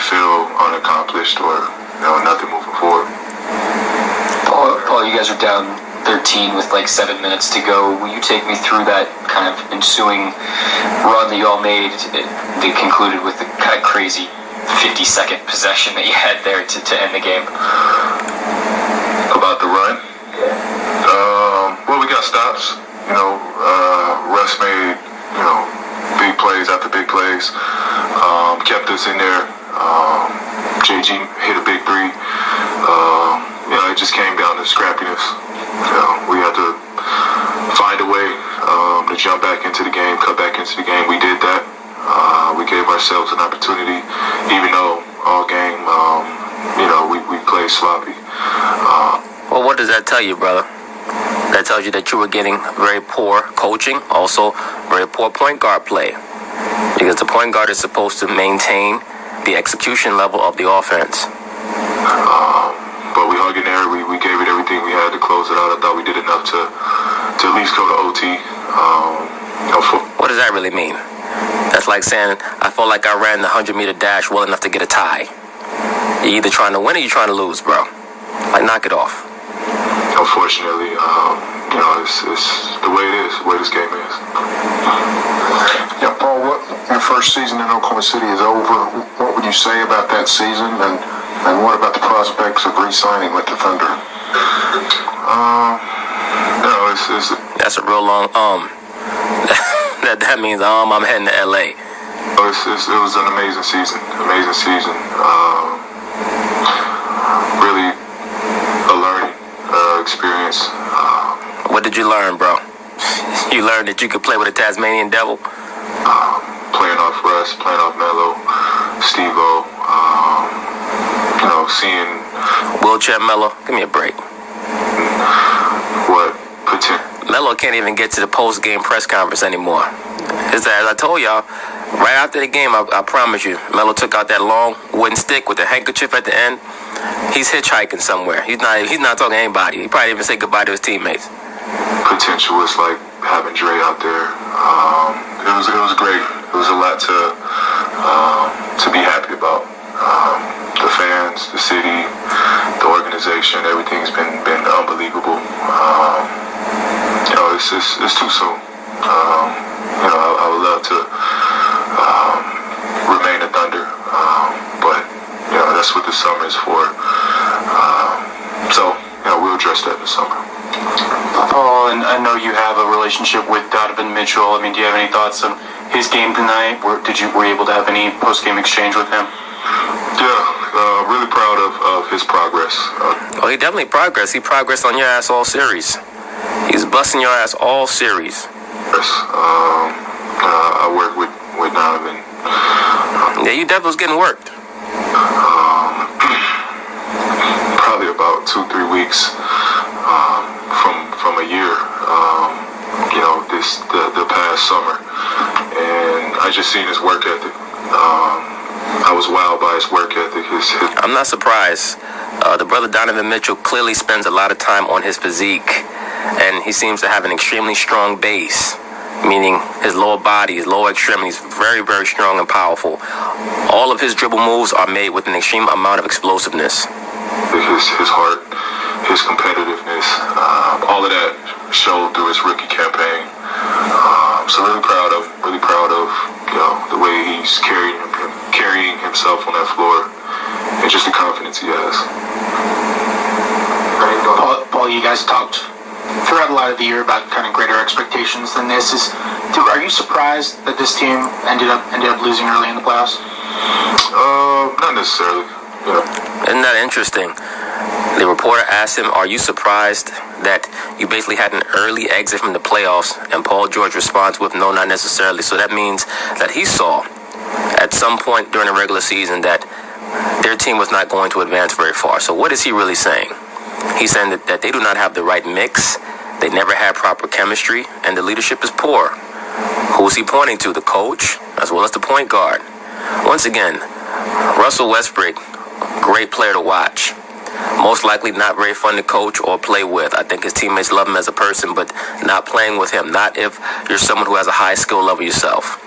feel unaccomplished or nothing moving forward. Paul, you guys are down 13 with like 7 minutes to go. Will you take me through that kind of ensuing run that you all made that concluded with the kind of crazy 50-second possession that you had there to end the game? About the run? Well, we got stops. Russ made, big plays after big plays. Kept us in there. JG hit a big three. It just came down to scrappiness. We had to find a way to jump back into the game, cut back into the game. We did that. We gave ourselves an opportunity, even though all game, we played sloppy. Well, what does that tell you, brother? That tells you that you were getting very poor coaching, also very poor point guard play. Because the point guard is supposed to maintain the execution level of the offense. But we hung in there. We gave it everything we had to close it out. I thought we did enough to at least go to OT. What does that really mean? That's like saying, I felt like I ran the 100-meter dash well enough to get a tie. You're either trying to win or you're trying to lose, bro. Like, knock it off. Unfortunately, it's the way it is, the way this game is. Yeah, Paul, your first season in Oklahoma City is over. What would you say about that season, and what about the prospects of re-signing with the Thunder? That's a real long that means I'm heading to LA. It was an amazing season. Really a learning experience. What did you learn, bro? You learned that you could play with a Tasmanian devil? Playing off Russ, playing off Melo, Steve-O, seeing... Wheelchair Melo, give me a break. What? Melo can't even get to the post-game press conference anymore. As I told y'all, right after the game, I promise you, Melo took out that long wooden stick with the handkerchief at the end. He's hitchhiking somewhere. He's not talking to anybody. He probably didn't even say goodbye to his teammates. Potential was like having Dre out there. It was great. It was a lot to be happy about. The fans, the city, the organization, everything's been unbelievable. It's too soon. I would love to remain a Thunder, but that's what the summer is for. So we'll address that in the summer. Paul, and I know you have a relationship with Donovan Mitchell. I mean, do you have any thoughts on his game tonight? Were you able to have any post-game exchange with him? Yeah, really proud of his progress. He definitely progressed. He progressed on your ass all series. He's busting your ass all series. Yes, I work with Donovan. Yeah, you definitely was getting worked. Probably about 2-3 weeks from a year. The past summer, and I just seen his work ethic. I was wowed by his work ethic. I'm not surprised. The brother Donovan Mitchell clearly spends a lot of time on his physique, and he seems to have an extremely strong base, meaning his lower body, his lower extremities, very, very strong and powerful. All of his dribble moves are made with an extreme amount of explosiveness. His heart, his competitiveness, all of that showed through his rookie campaign. So really proud of the way he's carrying himself on that floor, and just the confidence he has. Paul, you guys talked throughout a lot of the year about kind of greater expectations than this. Are you surprised that this team ended up losing early in the playoffs? Not necessarily. Isn't that interesting? The reporter asked him, are you surprised that you basically had an early exit from the playoffs? And Paul George responds with, no, not necessarily. So that means that he saw at some point during the regular season that their team was not going to advance very far. So what is he really saying? He's saying that they do not have the right mix. They never had proper chemistry, and the leadership is poor. Who's he pointing to? The coach, as well as the point guard. Once again, Russell Westbrook, great player to watch. Most likely not very fun to coach or play with. I think his teammates love him as a person, but not playing with him. Not if you're someone who has a high skill level yourself.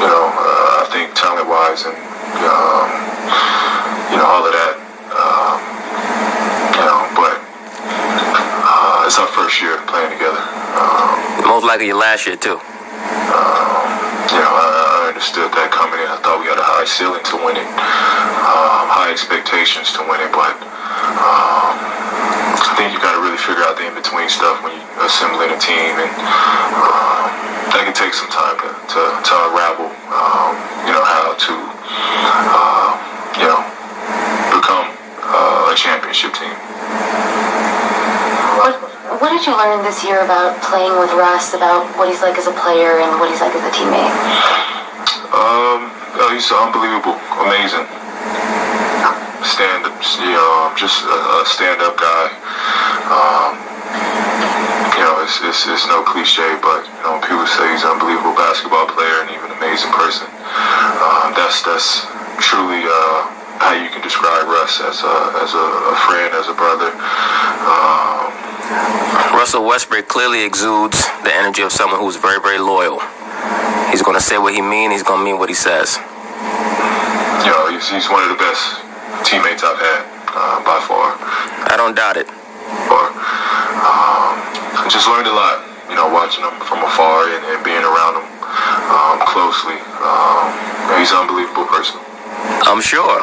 I think talent-wise and all of that. But it's our first year playing together. Most likely your last year, too. I understood that coming in. I thought we had a high ceiling to win it, high expectations to win it, but I think you got to really figure out the in-between stuff when you're assembling a team, and that can take some time to unravel, how to, become a championship team. What did you learn this year about playing with Russ, about what he's like as a player and what he's like as a teammate? He's unbelievable, amazing. Just a stand-up guy. It's no cliche, but people say he's an unbelievable basketball player and even an amazing person. That's truly how you can describe Russ as a friend, as a brother. Russell Westbrook clearly exudes the energy of someone who's very, very loyal. He's going to say what he means. He's going to mean what he says. He's one of the best teammates I've had, by far. I don't doubt it. I just learned a lot, watching him from afar and being around him closely. He's an unbelievable person. I'm sure.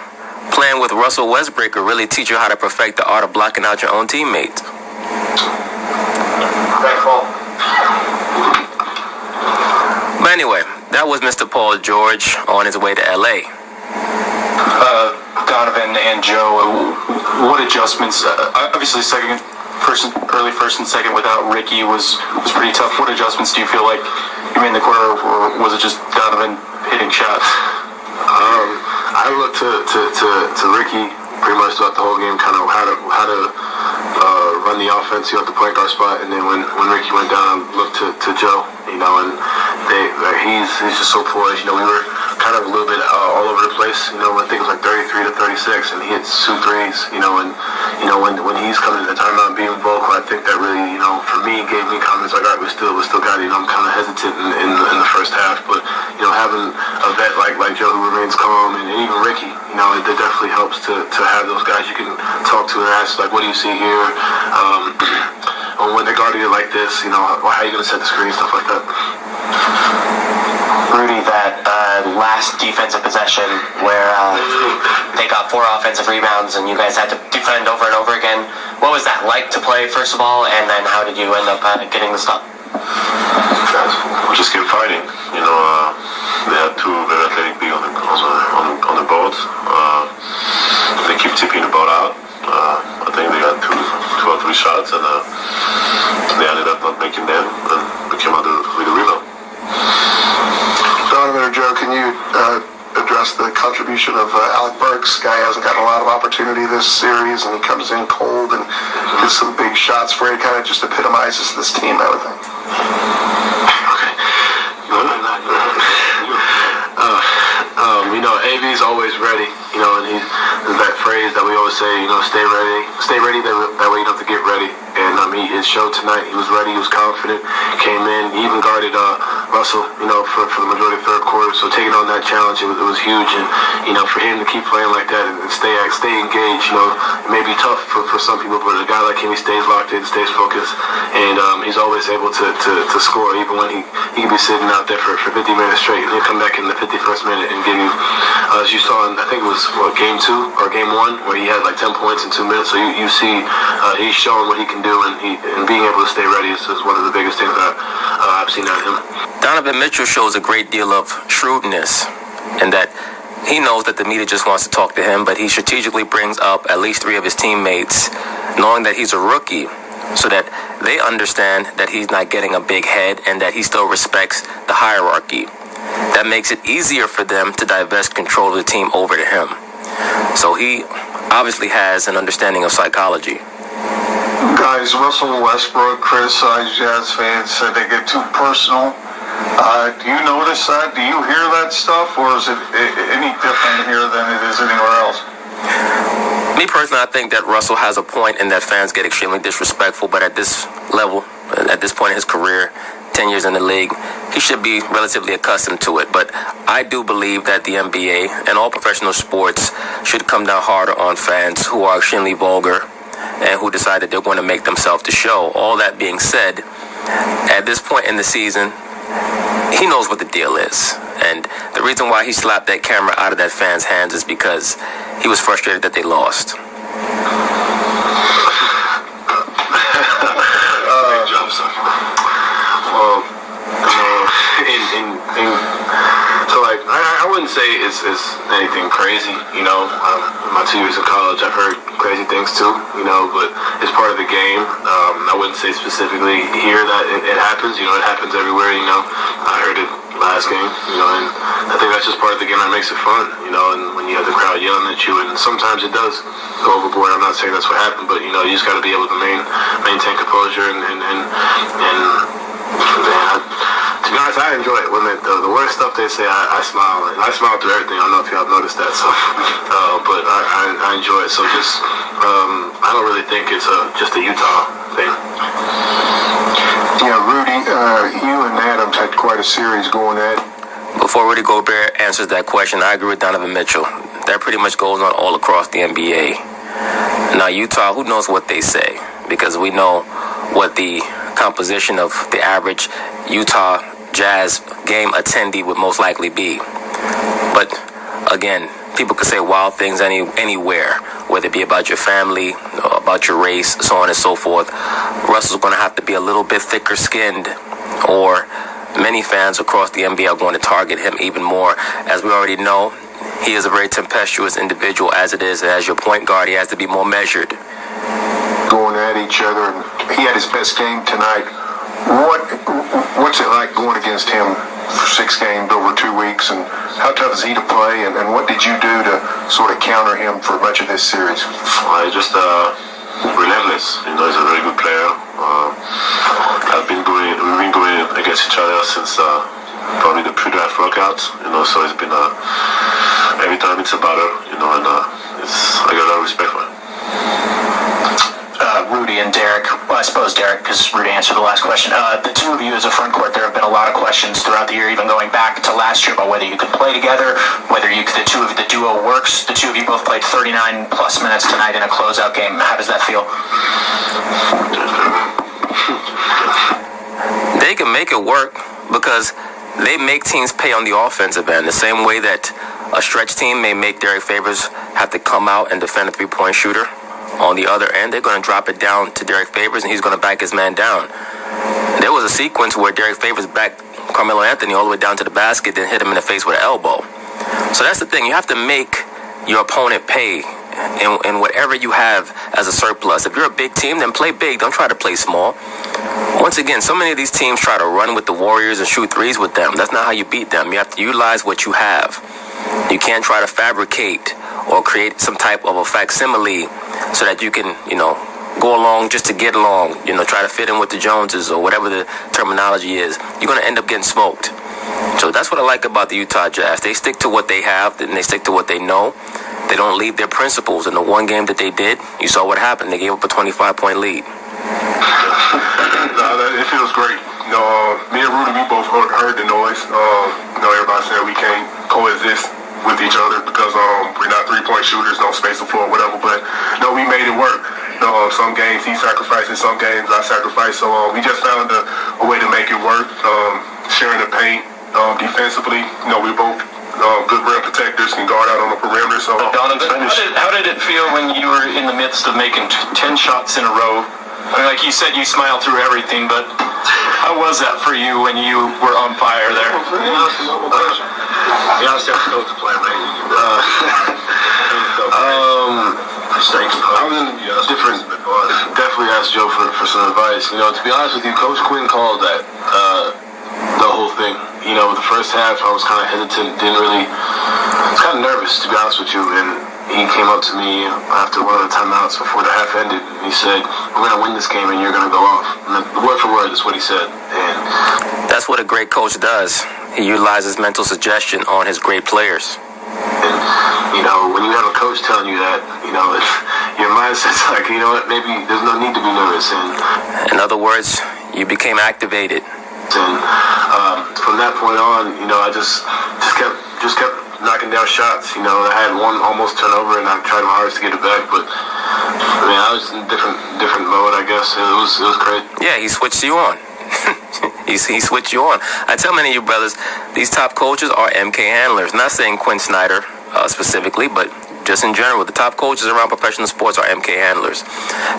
Playing with Russell Westbrook will really teach you how to perfect the art of blocking out your own teammates. But anyway, that was Mr. Paul George on his way to L.A. Donovan and Joe, what adjustments? Obviously, early first and second without Ricky was pretty tough. What adjustments do you feel like you made in the quarter, or was it just Donovan hitting shots? I looked to Ricky pretty much throughout the whole game, kind of how to run the offense, at the point guard spot, and then when Ricky went down, I looked to Joe, and he's just so poised. We were kind of a little bit all over the place. I think it was like 33 to 36, and he hits 2 threes. When he's coming to the timeout and being vocal, I think that really, for me, gave me confidence. Like, all right, we still got it. I'm kind of hesitant in the first half, but having a vet like Joe who remains calm, and even Ricky, it definitely helps to have those guys you can talk to and ask, like, what do you see here? When they're guarding it like this, how are you going to set the screen, stuff like that. Rudy, that last defensive possession where they got 4 offensive rebounds and you guys had to defend over and over again. What was that like to play, first of all, and then how did you end up getting the stop? We just kept fighting. They had 2 very athletic big on the board. They keep tipping the ball out. I think they got 2 or 3 shots, and they ended up not making them, and we came out with a rebound. Donovan or Joe, can you address the contribution of Alec Burks? Guy hasn't gotten a lot of opportunity this series, and he comes in cold and gets some big shots for it. Kind of just epitomizes this team, I would think. AB's always ready, and there's that phrase that we always say, stay ready, that way you don't have to get ready. And his show tonight, he was ready, he was confident, came in, he even guarded Russell, for the majority of the third quarter. So taking on that challenge, it was huge. And for him to keep playing like that and stay engaged, it may be tough for some people, but a guy like him, he stays locked in, stays focused, and he's always able to score, even when he can be sitting out there for 50 minutes straight. He'll come back in the 51st minute and give you, as you saw in, I think it was game 2 or game 1, where he had like 10 points in 2 minutes. So you see he's showing what he can do, and being able to stay ready is one of the biggest things that I've seen out of him. Donovan Mitchell shows a great deal of shrewdness in that he knows that the media just wants to talk to him, but he strategically brings up at least 3 of his teammates, knowing that he's a rookie, so that they understand that he's not getting a big head and that he still respects the hierarchy. That makes it easier for them to divest control of the team over to him. So he obviously has an understanding of psychology. Guys, Russell Westbrook criticized Jazz fans, said they get too personal. Do you notice that? Do you hear that stuff, or is it any different here than it is anywhere else? Me personally, I think that Russell has a point in that fans get extremely disrespectful, but at this level, at this point in his career, 10 years in the league, he should be relatively accustomed to it. But I do believe that the NBA and all professional sports should come down harder on fans who are extremely vulgar and who decide that they're going to make themselves the show. All that being said, at this point in the season, he knows what the deal is. And the reason why he slapped that camera out of that fan's hands is because he was frustrated that they lost. So like I wouldn't say it's anything crazy, you know. My 2 years of college, I've heard crazy things too, you know, but it's part of the game. I wouldn't say specifically here that it happens, you know. It happens everywhere, you know. I heard it last game, you know, and I think that's just part of the game that makes it fun, you know. And when you have the crowd yelling at you, and sometimes it does go overboard. I'm not saying that's what happened, but you know, you just got to be able to maintain composure and to be honest, I enjoy it. When the worst stuff they say, I smile. And I smile through everything. I don't know if y'all noticed that. So, but I enjoy it. So just, I don't really think it's just a Utah thing. Yeah, Rudy, you and Adams had quite a series going at. Before Rudy Gobert answers that question, I agree with Donovan Mitchell. That pretty much goes on all across the NBA. Now, Utah, who knows what they say? Because we know what the composition of the average Utah Jazz game attendee would most likely be. But again, people could say wild things anywhere, whether it be about your family, about your race, so on and so forth. Russell's going to have to be a little bit thicker skinned, or many fans across the NBA are going to target him even more. As we already know, he is a very tempestuous individual as it is. As your point guard, he has to be more measured. Going at each other, and he had his best game tonight. What's it like going against him for 6 games over 2 weeks, and how tough is he to play, and what did you do to sort of counter him for much of this series? He's just relentless. You know, he's a very good player. We've been going against each other since probably the pre-draft workouts. You know, so it's been every time it's a battle. You know, and I got a lot of respect for him. Rudy and Derek, well, I suppose Derek, because Rudy answered the last question. The two of you as a front court, there have been a lot of questions throughout the year, even going back to last year, about whether you could play together, whether the duo works. The two of you both played 39 plus minutes tonight in a closeout game. How does that feel? They can make it work because they make teams pay on the offensive end, the same way that a stretch team may make Derek Favors have to come out and defend a three-point shooter. On the other end, they're going to drop it down to Derek Favors, and he's going to back his man down. There was a sequence where Derek Favors backed Carmelo Anthony all the way down to the basket, then hit him in the face with an elbow. So that's the thing. You have to make your opponent pay in whatever you have as a surplus. If you're a big team, then play big. Don't try to play small. Once again, so many of these teams try to run with the Warriors and shoot threes with them. That's not how you beat them. You have to utilize what you have. You can't try to fabricate or create some type of a facsimile so that you can, go along just to get along, try to fit in with the Joneses or whatever the terminology is. You're going to end up getting smoked. So that's what I like about the Utah Jazz. They stick to what they have, and they stick to what they know. They don't leave their principles. In the one game that they did, you saw what happened. They gave up a 25-point lead. It feels great. Me and Rudy, we both heard the noise. Everybody said we can't coexist with each other because we're not three-point shooters, no space the floor, whatever. But no, we made it work. Some games he sacrificed, and some games I sacrificed. So we just found a way to make it work. Sharing the paint defensively. We both good rim protectors, can guard out on the perimeter. So Donovan, how did it feel when you were in the midst of making 10 shots in a row? I mean, like you said, you smiled through everything, but how was that for you when you were on fire there? Yeah, I was just supposed to play, man. I was in different. Definitely asked Joe for some advice. To be honest with you, Coach Quinn called that the whole thing. The first half I was kind of hesitant, I was kind of nervous, to be honest with you. And he came up to me after one of the timeouts before the half ended, and he said, "We're gonna win this game, and you're gonna go off." And word for word is what he said. And that's what a great coach does. He utilizes mental suggestion on his great players. And, when you have a coach telling you that, your mindset's like, maybe there's no need to be nervous. And in other words, you became activated. And from that point on, I just kept knocking down shots. I had one almost turnover, and I tried my hardest to get it back. But I was in different mode, I guess. It was crazy. Yeah, he switched you on. he switched you on. I tell many of you brothers, these top coaches are MK handlers. Not saying Quinn Snyder specifically, but just in general, the top coaches around professional sports are MK handlers.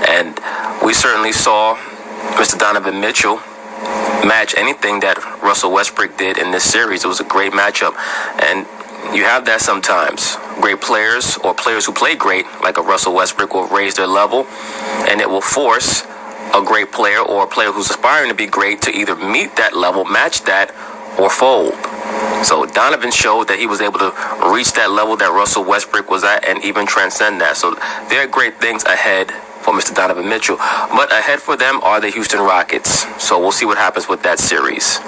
And we certainly saw Mr. Donovan Mitchell match anything that Russell Westbrook did in this series. It was a great matchup. And you have that sometimes. Great players or players who play great, like a Russell Westbrook, will raise their level, and it will force a great player or a player who's aspiring to be great to either meet that level, match that, or fold. So Donovan showed that he was able to reach that level that Russell Westbrook was at and even transcend that. So there are great things ahead for Mr. Donovan Mitchell. But ahead for them are the Houston Rockets. So we'll see what happens with that series.